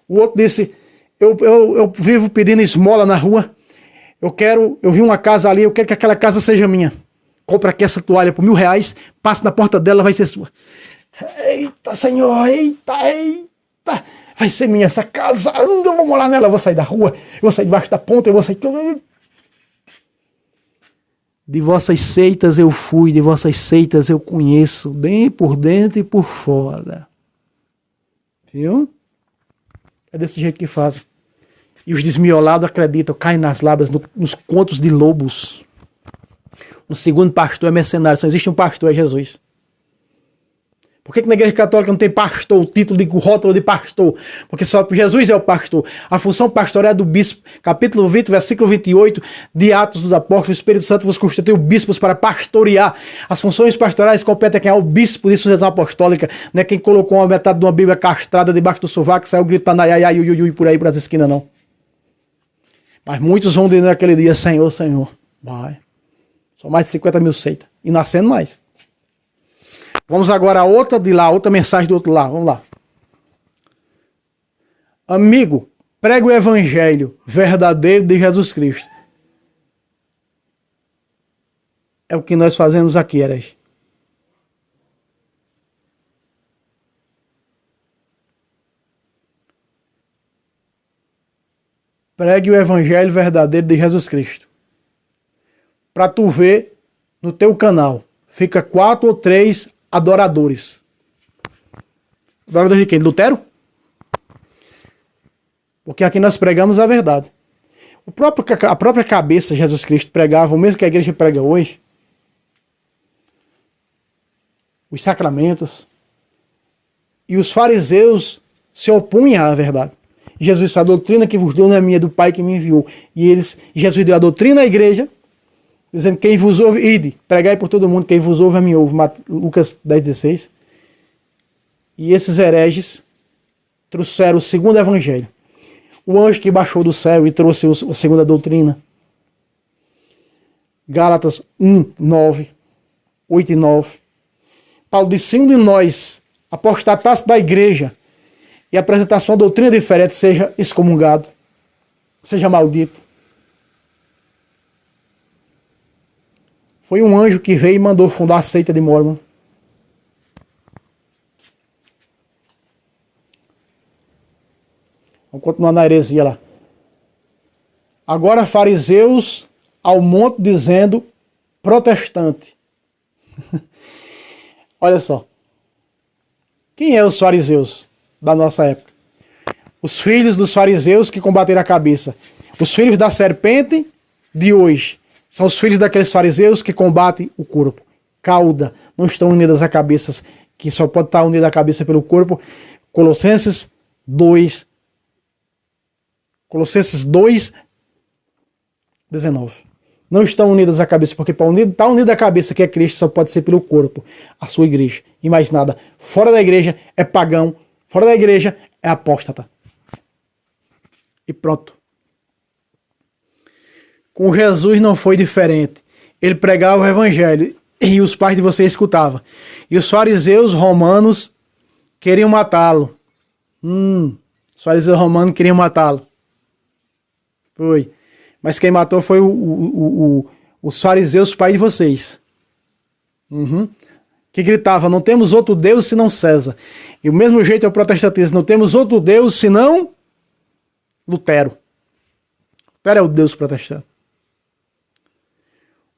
O outro disse, eu vivo pedindo esmola na rua, eu vi uma casa ali, eu quero que aquela casa seja minha. Compra aqui essa toalha por R$1.000, passa na porta dela, vai ser sua. Eita, Senhor, eita, vai ser minha essa casa, eu vou morar nela, eu vou sair da rua, eu vou sair debaixo da ponta, eu vou sair... De vossas seitas eu fui, de vossas seitas eu conheço, por dentro e por fora. Viu? É desse jeito que fazem. E os desmiolados acreditam, caem nas lábias, nos contos de lobos. O segundo pastor é mercenário, só existe um pastor, é Jesus. Por que na Igreja Católica não tem pastor, o título de rótulo de pastor? Porque só Jesus é o pastor. A função pastoral é do bispo. Capítulo 20, versículo 28 de Atos dos Apóstolos. O Espírito Santo vos constituiu bispos para pastorear. As funções pastorais competem a quem é o bispo de sucessão apostólica. Não é quem colocou uma metade de uma Bíblia castrada debaixo do sovaco e saiu gritando ai, ui, ui, por aí para as esquinas, não. Mas muitos vão dizer naquele dia, Senhor, Senhor. Vai. São mais de 50 mil seitas. E nascendo mais. Vamos agora a outra de lá, outra mensagem do outro lado. Vamos lá. Amigo, prega o evangelho verdadeiro de Jesus Cristo. É o que nós fazemos aqui, herege. Pregue o evangelho verdadeiro de Jesus Cristo. Para tu ver no teu canal, fica 4 ou 3 adoradores. Adoradores de quem? Lutero? Porque aqui nós pregamos a verdade. A própria cabeça Jesus Cristo pregava, o mesmo que a igreja prega hoje. Os sacramentos. E os fariseus se opunham à verdade. Jesus disse, a doutrina que vos dou não é minha, é do Pai que me enviou. E Jesus deu a doutrina à igreja, dizendo, quem vos ouve, ide, pregai por todo mundo, quem vos ouve, a mim ouve. Lucas 10,16. E esses hereges trouxeram o segundo evangelho. O anjo que baixou do céu e trouxe a segunda doutrina. Gálatas 1:9, 8 e 9. Paulo disse, se um de nós apostatasse da igreja e apresentasse uma doutrina diferente, seja excomungado, seja maldito. Foi um anjo que veio e mandou fundar a seita de Mormon. Vamos continuar na heresia lá. Agora fariseus ao monte dizendo protestante. Olha só. Quem é os fariseus da nossa época? Os filhos dos fariseus que combateram a cabeça. Os filhos da serpente de hoje. São os filhos daqueles fariseus que combatem o corpo. Cauda. Não estão unidas a cabeças, que só pode estar unida a cabeça pelo corpo. Colossenses 2, 19. Não estão unidas à cabeça, porque para estar unida à cabeça, que é Cristo, só pode ser pelo corpo, a sua igreja. E mais nada. Fora da igreja é pagão. Fora da igreja é apóstata. E pronto. Com Jesus não foi diferente. Ele pregava o evangelho e os pais de vocês escutavam. E os fariseus romanos queriam matá-lo. Os fariseus romanos queriam matá-lo. Foi. Mas quem matou foi os fariseus, pais de vocês. Que gritava, não temos outro Deus senão César. E o mesmo jeito é o protestantismo, não temos outro Deus senão Lutero. Lutero é o Deus protestante.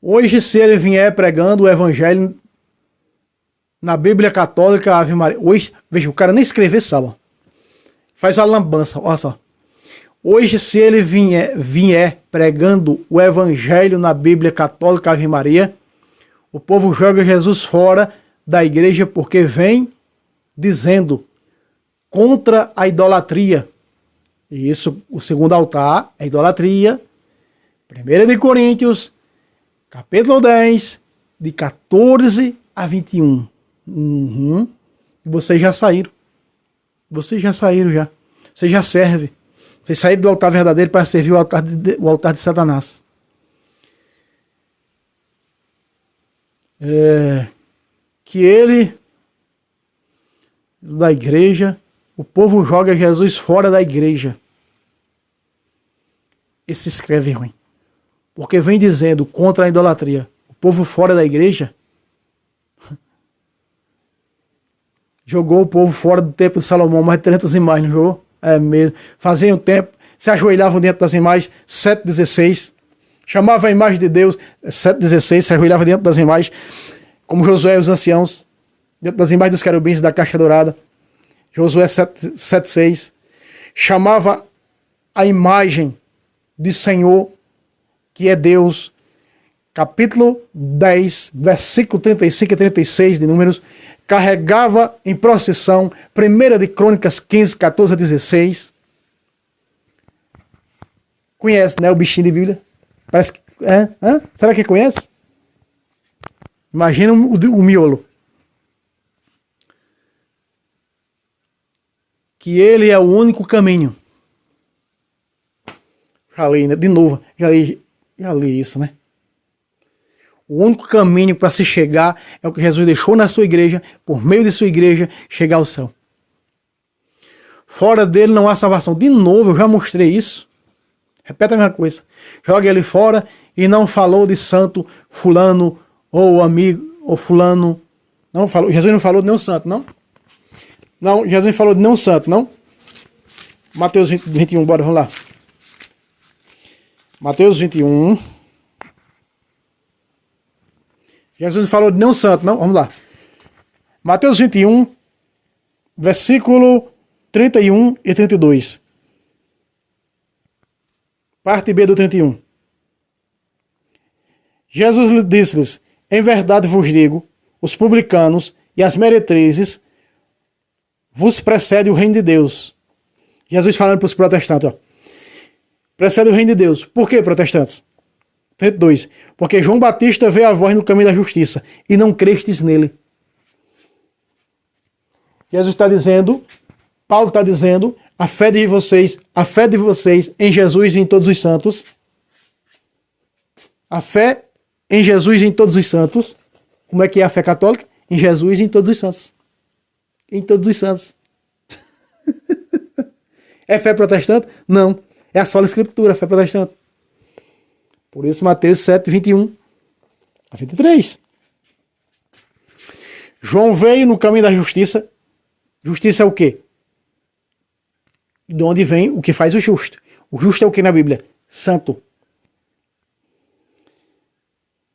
Hoje, se ele vier pregando o evangelho na Bíblia Católica, Ave Maria. Hoje, veja, o cara nem escrever sabe. Faz uma lambança, olha só. Hoje, se ele vier pregando o evangelho na Bíblia Católica, Ave Maria, o povo joga Jesus fora da igreja, porque vem dizendo contra a idolatria. E isso, o segundo altar é idolatria. 1 de Coríntios, capítulo 10, de 14 a 21. Vocês já saíram. Vocês já saíram já. Vocês já servem. Vocês saíram do altar verdadeiro para servir o altar de Satanás. Que ele, da igreja, o povo joga Jesus fora da igreja. Esse escreve ruim. Porque vem dizendo contra a idolatria. O povo fora da igreja jogou o povo fora do templo de Salomão, mais de 300 imagens, não jogou? É mesmo. Faziam tempo, se ajoelhavam dentro das imagens, 7,16. Chamava a imagem de Deus, 7,16, se ajoelhava dentro das imagens, como Josué e os anciãos, dentro das imagens dos querubins da caixa dourada. Josué 7,6. Chamava a imagem de Senhor, que é Deus. Capítulo 10, versículo 35 e 36 de Números. Carregava em procissão. 1 de Crônicas 15, 14 a 16. Conhece, né? O bichinho de Bíblia. Parece que... Será que conhece? Imagina o miolo. Que ele é o único caminho. Já li, né? De novo. Já li isso, né? O único caminho para se chegar é o que Jesus deixou na sua igreja, por meio de sua igreja, chegar ao céu. Fora dele não há salvação. De novo, eu já mostrei isso. Repete a mesma coisa. Joga ele fora e não falou de santo fulano ou amigo ou fulano. Não falou. Jesus não falou de nenhum santo, não? Não, Jesus não falou de nenhum santo, não? Mateus 21, bora, vamos lá. Mateus 21. Jesus não falou de nenhum santo, não? Vamos lá. Mateus 21, versículo 31 e 32. Parte B do 31. Jesus disse-lhes: em verdade vos digo, os publicanos e as meretrizes vos precede o reino de Deus. Jesus falando para os protestantes, ó. Precede o reino de Deus. Por que, protestantes? 32. Porque João Batista veio a vós no caminho da justiça e não crestes nele. Jesus está dizendo, Paulo está dizendo, a fé de vocês em Jesus e em todos os santos. A fé em Jesus e em todos os santos. Como é que é a fé católica? Em Jesus e em todos os santos. Em todos os santos. É fé protestante? Não. É a sola escritura, a fé protestante. Por isso Mateus 7, 21 a 23. João veio no caminho da justiça. Justiça é o quê? De onde vem o que faz o justo. O justo é o que na Bíblia? Santo.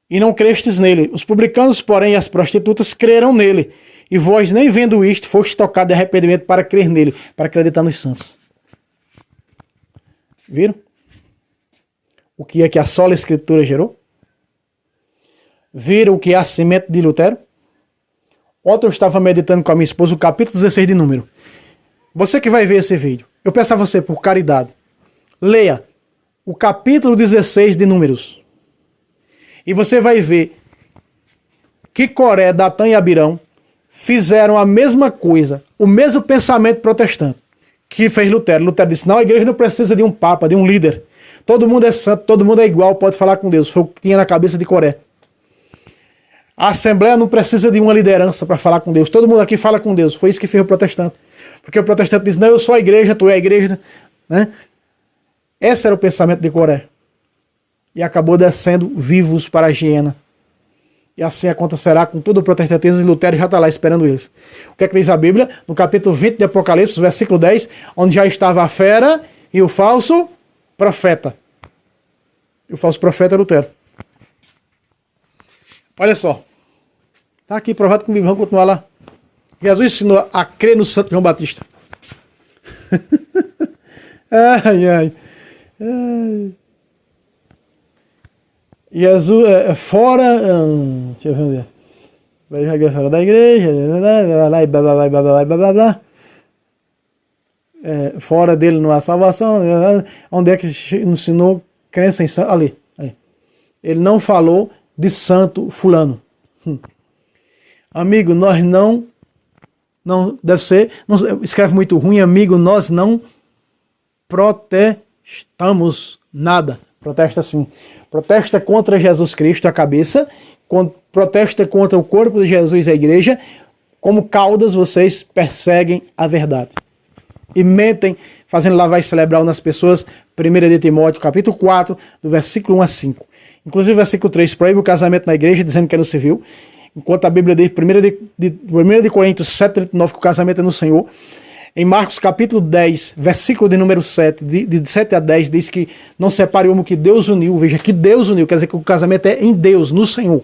E não crestes nele. Os publicanos, porém, e as prostitutas creram nele. E vós, nem vendo isto, foste tocado de arrependimento para crer nele, para acreditar nos santos. Viram? O que é que a sola escritura gerou? Viram o que é a semente de Lutero? Ontem eu estava meditando com a minha esposa o capítulo 16 de Número. Você que vai ver esse vídeo, eu peço a você, por caridade, leia o capítulo 16 de Números. E você vai ver que Coré, Datã e Abirão fizeram a mesma coisa, o mesmo pensamento protestante que fez Lutero. Lutero disse, não, a igreja não precisa de um papa, de um líder. Todo mundo é santo, todo mundo é igual, pode falar com Deus. Foi o que tinha na cabeça de Coré. A Assembleia não precisa de uma liderança para falar com Deus. Todo mundo aqui fala com Deus. Foi isso que fez o protestante. Porque o protestante diz, não, eu sou a igreja, tu é a igreja. Né? Esse era o pensamento de Coré. E acabou descendo vivos para a hiena. E assim acontecerá com todo o protestantismo, e Lutero já está lá esperando eles. O que é que diz a Bíblia? No capítulo 20 de Apocalipse, versículo 10, onde já estava a fera e o falso profeta. E o falso profeta é Lutero. Olha só. Está aqui provado comigo, vamos continuar lá. Jesus ensinou a crer no Santo João Batista. ai. Jesus, fora... deixa eu ver. vai jogar fora da igreja, blá, blá, blá, blá, blá, blá, blá, blá. Fora dele não há salvação. Onde é que ensinou crença em santo? Ali. Ele não falou de santo fulano. Amigo, nós não deve ser, não, escreve muito ruim, amigo, nós não protestamos nada. Protesta sim. Protesta contra Jesus Cristo, a cabeça, protesta contra o corpo de Jesus, a igreja. Como caudas, vocês perseguem a verdade. E mentem, fazendo lavagem cerebral nas pessoas. 1 de Timóteo, capítulo 4, do versículo 1 a 5. Inclusive, o versículo 3 proíbe o casamento na igreja, dizendo que é no civil. Enquanto a Bíblia diz, 1 de Coríntios 7:39, que o casamento é no Senhor. Em Marcos capítulo 10, versículo de número 7, de 7 a 10, diz que não separe o homem que Deus uniu. Veja, que Deus uniu, quer dizer que o casamento é em Deus, no Senhor.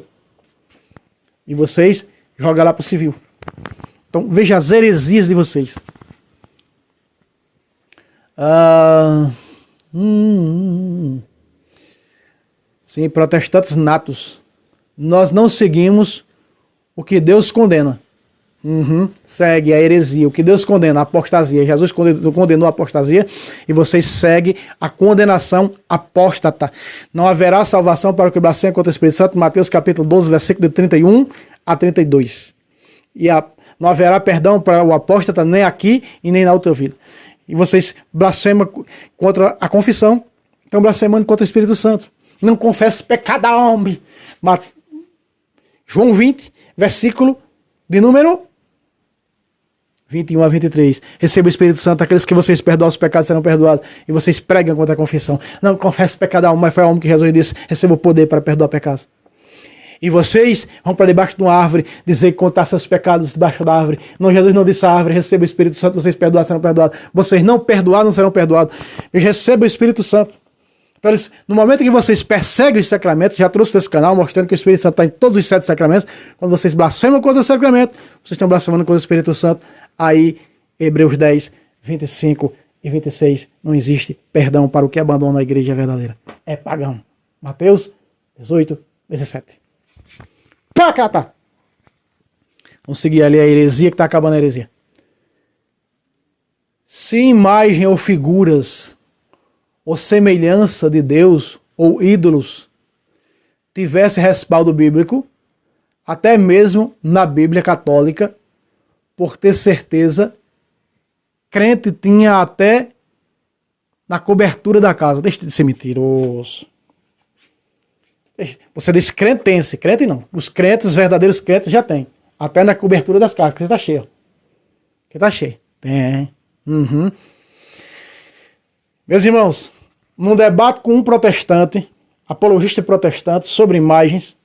E vocês jogam lá para o civil. Então, veja as heresias de vocês. Sim, protestantes natos. Nós não seguimos o que Deus condena. Segue a heresia, o que Deus condena, a apostasia. Jesus condenou a apostasia e vocês seguem a condenação apóstata. Não haverá salvação para o que blasfema contra o Espírito Santo, Mateus capítulo 12, versículo de 31 a 32. Não haverá perdão para o apóstata nem aqui e nem na outra vida. E vocês blasfemam contra a confissão, estão blasfemando contra o Espírito Santo. Não confesse pecado a homem. João 20, versículo de número 21 a 23. Receba o Espírito Santo, aqueles que vocês perdoam os pecados serão perdoados. E vocês pregam contra a confissão. Não confesse pecado a homem, mas foi a homem que Jesus disse, receba o poder para perdoar pecados. E vocês vão para debaixo de uma árvore dizer que contar seus pecados debaixo da árvore. Não, Jesus não disse a árvore, receba o Espírito Santo, vocês perdoar serão perdoados. Vocês não perdoar não serão perdoados. E receba o Espírito Santo. Então, no momento que vocês perseguem os sacramentos, já trouxe desse canal mostrando que o Espírito Santo está em todos os 7 sacramentos. Quando vocês blasfemam contra o sacramento, vocês estão blasfemando contra o Espírito Santo. Aí, Hebreus 10, 25 e 26, não existe perdão para o que abandona a igreja verdadeira. É pagão. Mateus 18, 17. Pacata! Vamos seguir ali a heresia que está acabando a heresia. Se imagem ou figuras ou semelhança de Deus ou ídolos tivesse respaldo bíblico, até mesmo na Bíblia católica, por ter certeza, crente tinha até na cobertura da casa. Deixa de ser mentiroso. Você diz crentense, crente não. Os crentes, verdadeiros crentes já tem. Até na cobertura das casas, que está cheio. Que está cheio. Tem. Meus irmãos, num debate com um protestante, apologista protestante, sobre imagens,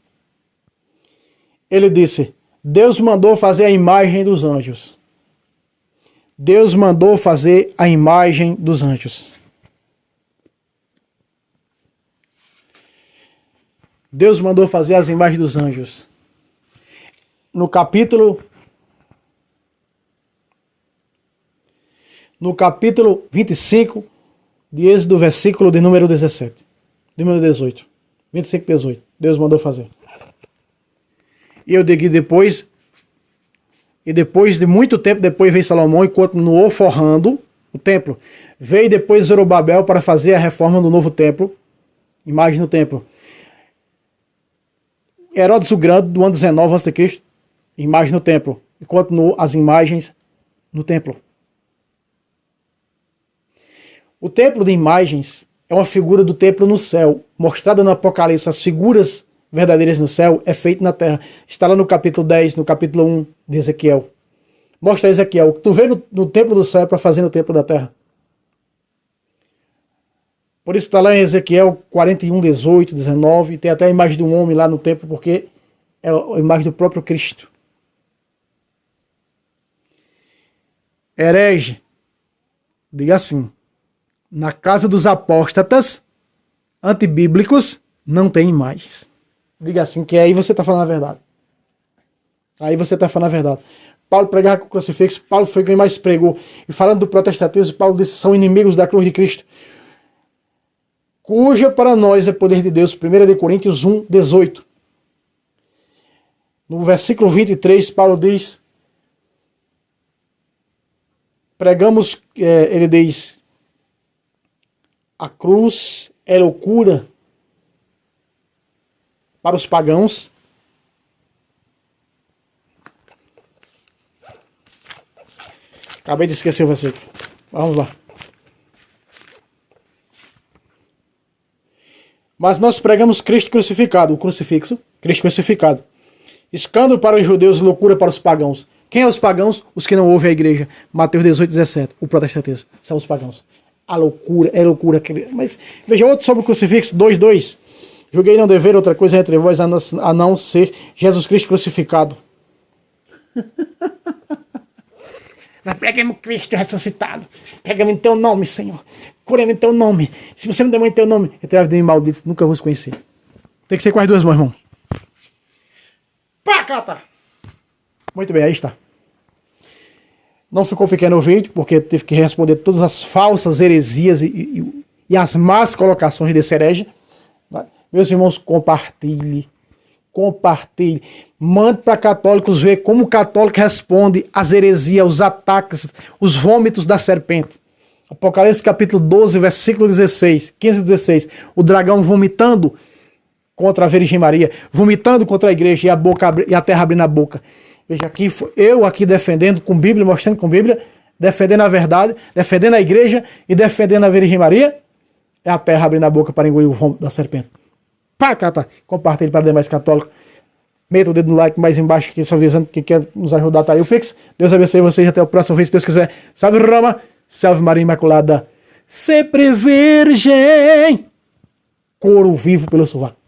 ele disse, Deus mandou fazer a imagem dos anjos. Deus mandou fazer a imagem dos anjos. Deus mandou fazer as imagens dos anjos. No capítulo 25 de Êxodo, versículo de número 17. De número 18. 25, 18. Deus mandou fazer. E eu digo depois de muito tempo, depois veio Salomão e continuou forrando o templo. Veio depois Zorobabel para fazer a reforma do novo templo. Imagem no templo. Herodes o Grande, do ano 19 a.C., imagem no templo. E continuou as imagens no templo. O templo de imagens é uma figura do templo no céu, mostrada no Apocalipse. As figuras verdadeiras no céu é feito na terra. Está lá no capítulo 10, no capítulo 1 de Ezequiel. Mostra a Ezequiel. O que tu vê no templo do céu é para fazer no templo da terra. Por isso está lá em Ezequiel 41, 18, 19. Tem até a imagem de um homem lá no templo, porque é a imagem do próprio Cristo. Herege, diga assim, na casa dos apóstatas antibíblicos não tem imagens. Diga assim, que aí você está falando a verdade. Aí você está falando a verdade. Paulo pregava com o crucifixo, Paulo foi quem mais pregou. E falando do protestantismo, Paulo disse, são inimigos da cruz de Cristo. Cuja para nós é poder de Deus. 1 de Coríntios 1, 18. No versículo 23, Paulo diz, pregamos, ele diz, a cruz é loucura para os pagãos. Acabei de esquecer o versículo. Vamos lá. Mas nós pregamos Cristo crucificado, o crucifixo, Cristo crucificado. Escândalo para os judeus, loucura para os pagãos. Quem é os pagãos? Os que não ouvem a igreja. Mateus 18, 17. O protestantismo. São os pagãos. A loucura, é loucura. Mas veja outro sobre o crucifixo, 2:2. Julguei não dever outra coisa entre vós a não ser Jesus Cristo crucificado. Nós pregamos Cristo ressuscitado. Pregamos em teu nome, Senhor. Curamos em teu nome. Se você não der em teu nome, eu terei a vida de maldito, nunca vou conhecer. Tem que ser com as duas mãos, irmão. Pá, cata! Muito bem, aí está. Não ficou pequeno o vídeo, porque teve que responder todas as falsas heresias e as más colocações desse herege. Meus irmãos, compartilhe. Compartilhe. Mande para católicos ver como o católico responde às heresias, os ataques, os vômitos da serpente. Apocalipse capítulo 12, versículo 16, 15 e 16. O dragão vomitando contra a Virgem Maria, vomitando contra a igreja e a terra abrindo a boca. Veja aqui, eu aqui defendendo com Bíblia, mostrando com Bíblia, defendendo a verdade, defendendo a igreja e defendendo a Virgem Maria. É a terra abrindo a boca para engolir o vômito da serpente. Pá, cata, compartilhe para demais católicos. Meta o dedo no like mais embaixo, que só avisando que quer nos ajudar, tá aí o Pix. Deus abençoe vocês, até o próximo vídeo, se Deus quiser. Salve Roma, salve Maria Imaculada, sempre virgem, couro vivo pelo sovaco.